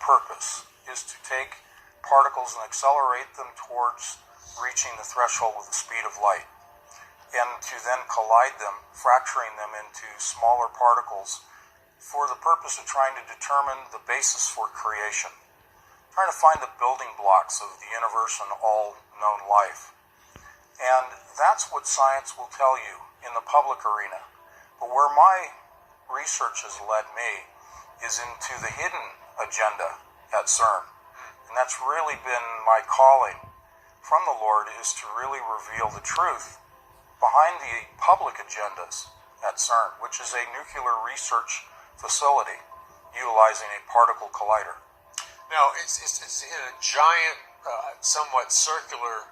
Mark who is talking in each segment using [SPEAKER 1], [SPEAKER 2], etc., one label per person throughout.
[SPEAKER 1] purpose is to take particles and accelerate them towards reaching the threshold with the speed of light, and to then collide them, fracturing them into smaller particles for the purpose of trying to determine the basis for creation, trying to find the building blocks of the universe and all known life. And that's what science will tell you in the public arena. But where my research has led me is into the hidden agenda at CERN. And that's really been my calling from the Lord, is to really reveal the truth behind the public agendas at CERN, which is a nuclear research facility utilizing a particle collider.
[SPEAKER 2] Now, it's in a giant, somewhat circular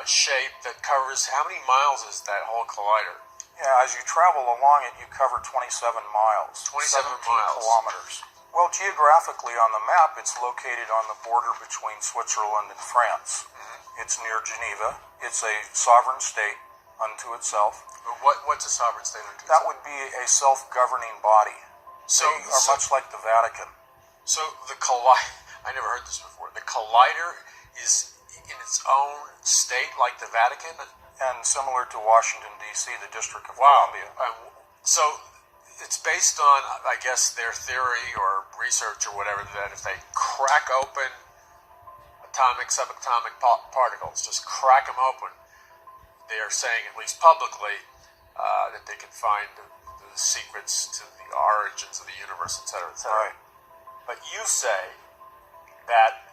[SPEAKER 2] shape that covers, how many miles is that whole collider?
[SPEAKER 1] Yeah, as you travel along it, you cover 27 miles.
[SPEAKER 2] 27 miles.
[SPEAKER 1] Kilometers. Well, geographically on the map, it's located on the border between Switzerland and France. Mm-hmm. It's near Geneva. It's a sovereign state unto itself.
[SPEAKER 2] What's a sovereign state unto itself?
[SPEAKER 1] That would be a self-governing body. They are much like the Vatican.
[SPEAKER 2] So the collider, I never heard this before. The collider is in its own state like the Vatican?
[SPEAKER 1] And similar to Washington, D.C., the District of Columbia.
[SPEAKER 2] So it's based on, I guess, their theory or research or whatever, that if they crack open atomic, subatomic particles, just crack them open, they are saying, at least publicly, that they can find the secrets to the origins of the universe, etc., etc.
[SPEAKER 1] Right.
[SPEAKER 2] But you say that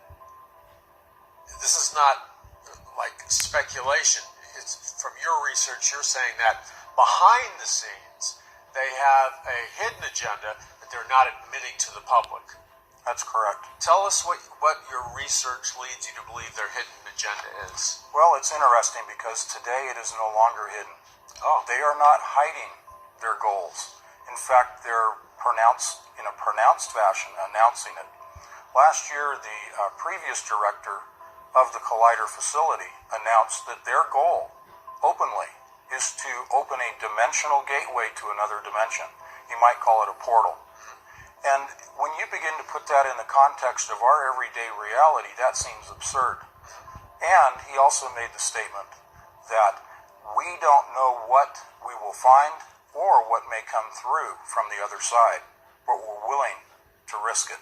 [SPEAKER 2] this is not like speculation. It's from your research, you're saying that behind the scenes, they have a hidden agenda that they're not admitting to the public.
[SPEAKER 1] That's correct.
[SPEAKER 2] Tell us what your research leads you to believe their hidden agenda is.
[SPEAKER 1] Well, it's interesting because today it is no longer hidden.
[SPEAKER 2] Oh.
[SPEAKER 1] They are not hiding their goals. In fact, they're pronounced in a pronounced fashion, announcing it. Last year, the previous director of the Collider facility announced that their goal, openly, is to open a dimensional gateway to another dimension. You might call it a portal. And when you begin to put that in the context of our everyday reality, that seems absurd. And he also made the statement that we don't know what we will find or what may come through from the other side, but we're willing to risk it.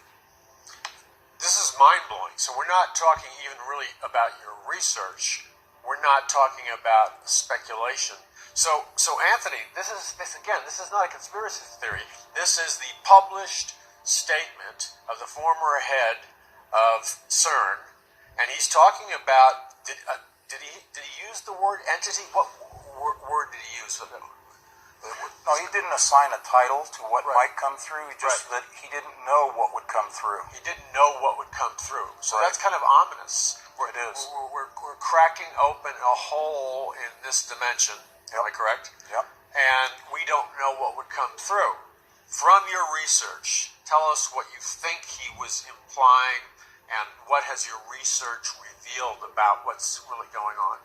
[SPEAKER 2] This is mind-blowing. So we're not talking even really about your research. We're not talking about speculation. So Anthony, this is not a conspiracy theory. This is the published statement of the former head of CERN, and he's talking about. Did he use the word entity? What word did he use?
[SPEAKER 1] No, he didn't assign a title to what might come through. Just that he didn't know what would come through.
[SPEAKER 2] He didn't know what would come through. So that's kind of ominous.
[SPEAKER 1] It is.
[SPEAKER 2] We're cracking open a hole in this dimension. Am I correct?
[SPEAKER 1] Yep.
[SPEAKER 2] And we don't know what would come through. From your research, tell us what you think he was implying, and what has your research revealed about what's really going on?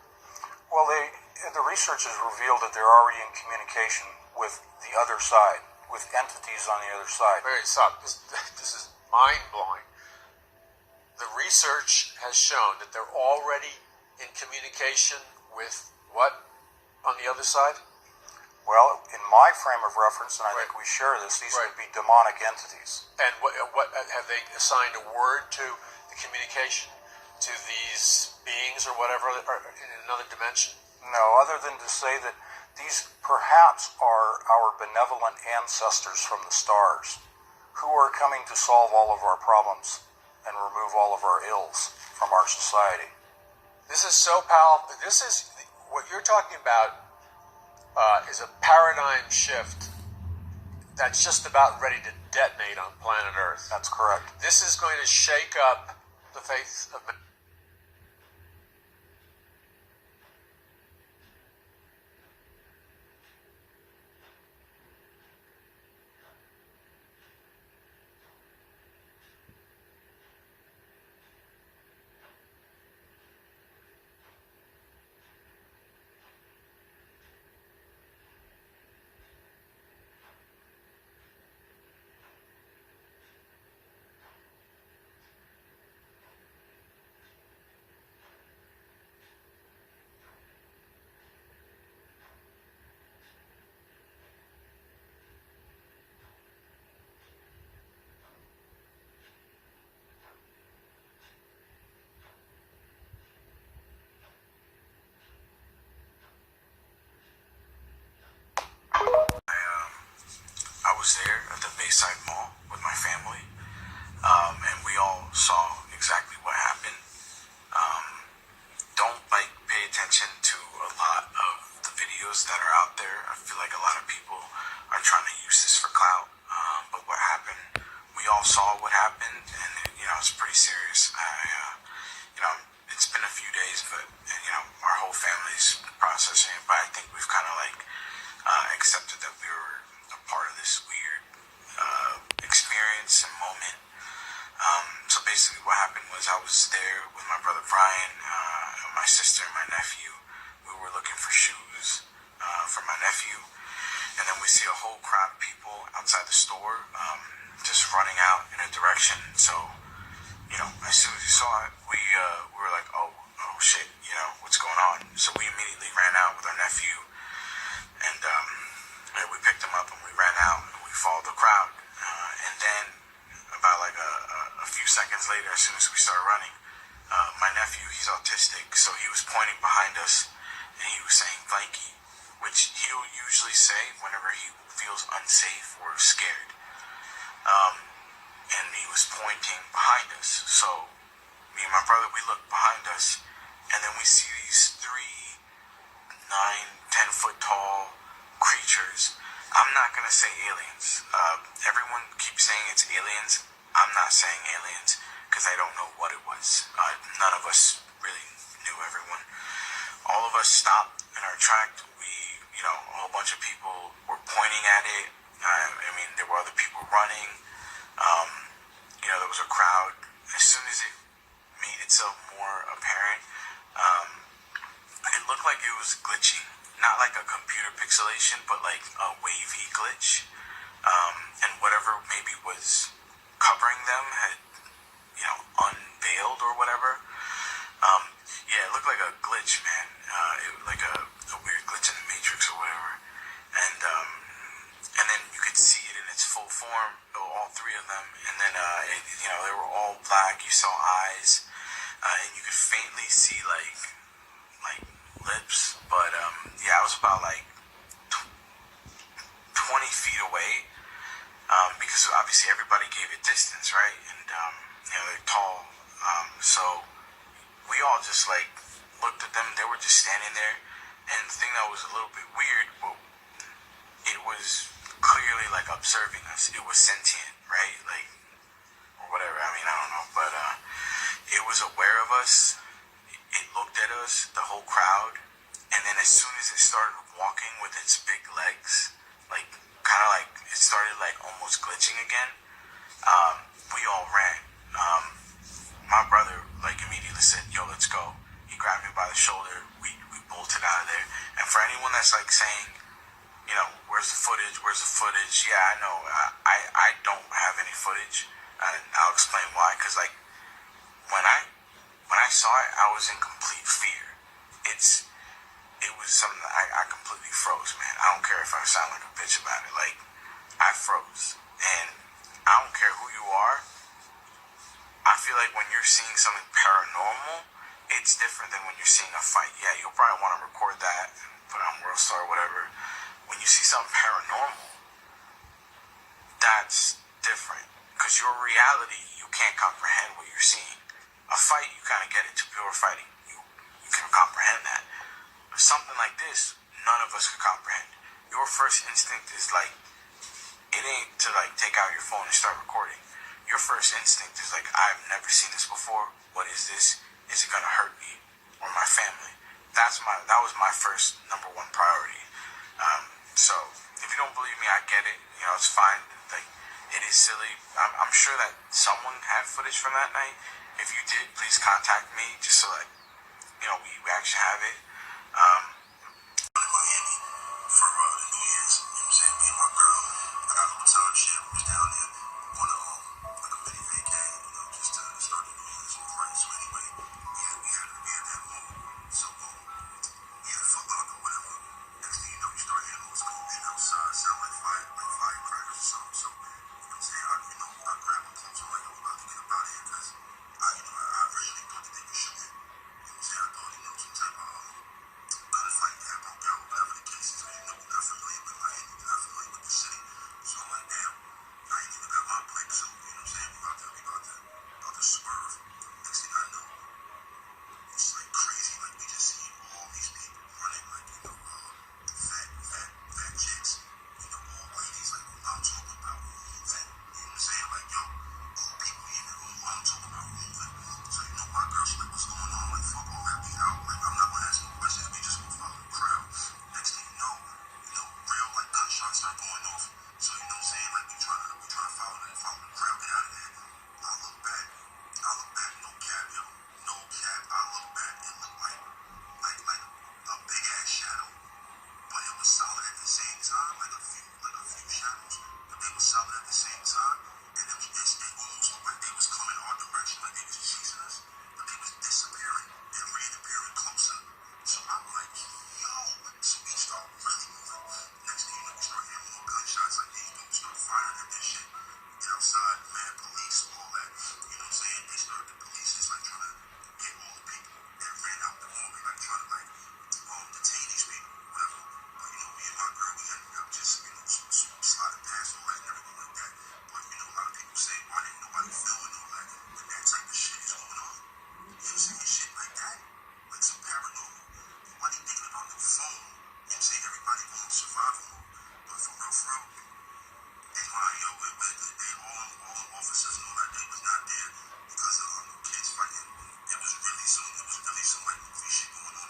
[SPEAKER 1] Well, the research has revealed that they're already in communication with the other side, with entities on the other side.
[SPEAKER 2] Very stop. This is mind-blowing. The research has shown that they're already in communication with what on the other side?
[SPEAKER 1] Well, in my frame of reference, and I think we share this, these would be demonic entities.
[SPEAKER 2] And what have they assigned a word to the communication to these beings or whatever in another dimension?
[SPEAKER 1] No, other than to say that these perhaps are our benevolent ancestors from the stars who are coming to solve all of our problems and remove all of our ills from our society.
[SPEAKER 2] This is so powerful. This is what you're talking about. Is a paradigm shift that's just about ready to detonate on planet Earth.
[SPEAKER 1] That's correct.
[SPEAKER 2] This is going to shake up the faith of man.
[SPEAKER 3] saw exactly what happened. Don't pay attention to a lot of the videos that are out there. I feel like a lot of people are trying to use this for clout. But what happened? We all saw what happened, and it's pretty serious. It's been a few days, but our whole family's processing it. But I think we've kind of accepted that we were a part of this weird experience and moment. So basically what happened was I was there with my brother Brian, my sister, and my nephew. We were looking for shoes for my nephew. And then we see a whole crowd of people outside the store just running out in a direction. So, as soon as we saw it, we were like, oh shit, what's going on? So we immediately ran out with our nephew. And we picked him up and we ran out and we followed the crowd. And then about a few seconds later, as soon as we started running, my nephew, he's autistic, so he was pointing behind us and he was saying blanky, which he'll usually say whenever he feels unsafe or scared. And he was pointing behind us. So me and my brother, we looked behind us and then we see these 3 9-10 foot tall creatures. I'm not gonna say aliens. Everyone keeps saying it's aliens. I'm not saying aliens because I don't know what it was. None of us really knew everyone. All of us stopped in our track. A whole bunch of people were pointing at it. There were other people running. There was a crowd. As soon as it made itself more apparent, it looked like it was glitching. Not like a computer pixelation, but like a wavy glitch. And whatever maybe was covering them had, unveiled or whatever. It looked like a glitch, man. It was like a weird glitch in the Matrix or whatever. And then you could see it in its full form, all 3 of them. And then, they were all black. You saw eyes, and you could faintly see like lips. But I was about 20 feet away, because obviously everybody gave it distance, right? And they're tall, so we all just looked at them. They were just standing there, and the thing that was a little bit weird, but it was clearly observing us. It was sentient, right? Or whatever. I don't know, but it was aware of us. It looked at us, the whole crowd, and then as soon as it started walking with its big legs, it started almost glitching again, we all ran. My brother immediately said, yo, let's go. He grabbed me by the shoulder. We bolted out of there. And for anyone that's saying, where's the footage? Yeah, I know. I don't have any footage, and I'll explain why. Because when I saw it, I was in complete fear. It was something that I completely froze, man. I don't care if I sound like a bitch about it. I froze. And I don't care who you are. I feel like when you're seeing something paranormal, it's different than when you're seeing a fight. Yeah, you'll probably want to record that and put it on Worldstar or whatever. When you see something paranormal, that's different. Because your reality, you can't comprehend what you're seeing. A fight, you kind of get it. Two people are fighting. You can comprehend that. But something like this, none of us could comprehend. Your first instinct is it ain't to take out your phone and start recording. Your first instinct is I've never seen this before. What is this? Is it gonna hurt me or my family? That was my first number 1 priority. So if you don't believe me, I get it. It's fine. It is silly. I'm sure that someone had footage from that night. If you did, please contact me just so we actually have it. Miami for the New Year's. You know what I'm saying? Me and my girl, I got a little time shit. We was down there on a mini vacay, just to start the New Year's with friends. So anyway, we had that mood. So we had a Foot Locker or whatever. Next thing you know, you start hearing all this commotion outside. Sound like firecrackers or something. So you know what I'm saying? I grabbed my clothes. I'm I'm about to get up out of here because I originally thought that they were shooting. You know what I'm saying? I thought some type of to swerve. Next thing I know, it's like crazy. Like we just see all these people running, like fat chicks, old ladies. Like what I'm talking about moving. You know what I'm saying? Like yo, old people even move. I'm talking about moving. So my girl, she like, what's going on? Like fuck all that. We out. Like I'm not gonna ask no questions. We just gonna follow the crowd. Next thing you know, real like gunshots start going off. So you know what I'm saying? Like we trying to follow the crowd, get out of there. I look back, no cap, yo, no cap. I look back, it looked like a big ass shadow, but it was solid at the same time, like a few shadows, but they were solid at the same time, and it almost looked like they was coming our direction, like they was chasing us, but they was disappearing and reappearing closer. So I'm like, yo, so we start really moving. Next thing you know, we start hearing more gunshots, like these dudes start firing at this shit. Get outside, man, police, all that. You know what I'm saying? The police is like trying to get all the people that ran out the movie, like trying to detain these people, whatever. But me and my girl, we ended up just, sliding past all that and everything like that. But a lot of people say, why didn't nobody film and all that? And that type of shit is going on. You know what I'm saying? Shit like that. Like some paranormal. Nobody thinking about the phone. You know what I'm saying? Everybody going survival mode. But for real, they lying, yo, they all the officers and all that, they was not there because of kids fighting. It was really some like movie shit going on.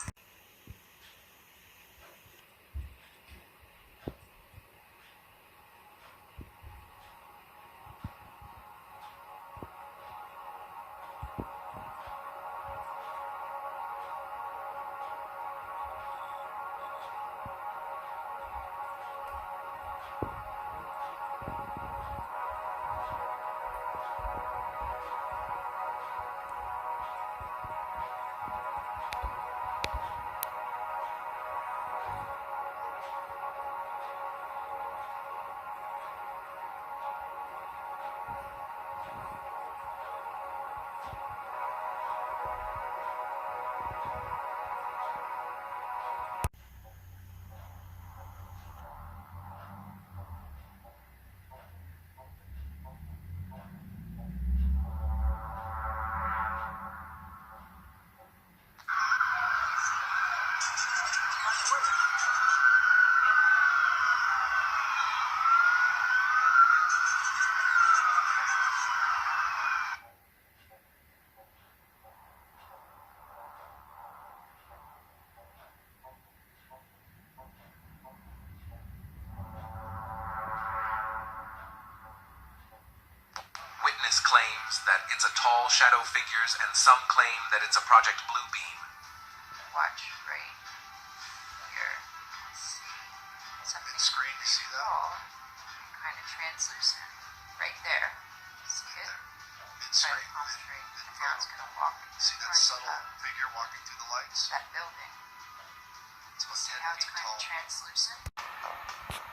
[SPEAKER 4] Witness claims that it's a tall shadow figures, and some claim that it's a Project Bluebeam.
[SPEAKER 5] Watch right here. See something
[SPEAKER 6] Mid-screen, you see that?
[SPEAKER 5] tall, kind of translucent. Right there. See it? Try to
[SPEAKER 6] Mid-screen,
[SPEAKER 5] concentrate. And now it's going to walk.
[SPEAKER 6] see that
[SPEAKER 5] right
[SPEAKER 6] subtle
[SPEAKER 5] up
[SPEAKER 6] figure walking through the lights?
[SPEAKER 5] that building.
[SPEAKER 6] It's about
[SPEAKER 5] See
[SPEAKER 6] 10
[SPEAKER 5] how it's
[SPEAKER 6] feet
[SPEAKER 5] kind
[SPEAKER 6] tall.
[SPEAKER 5] of translucent?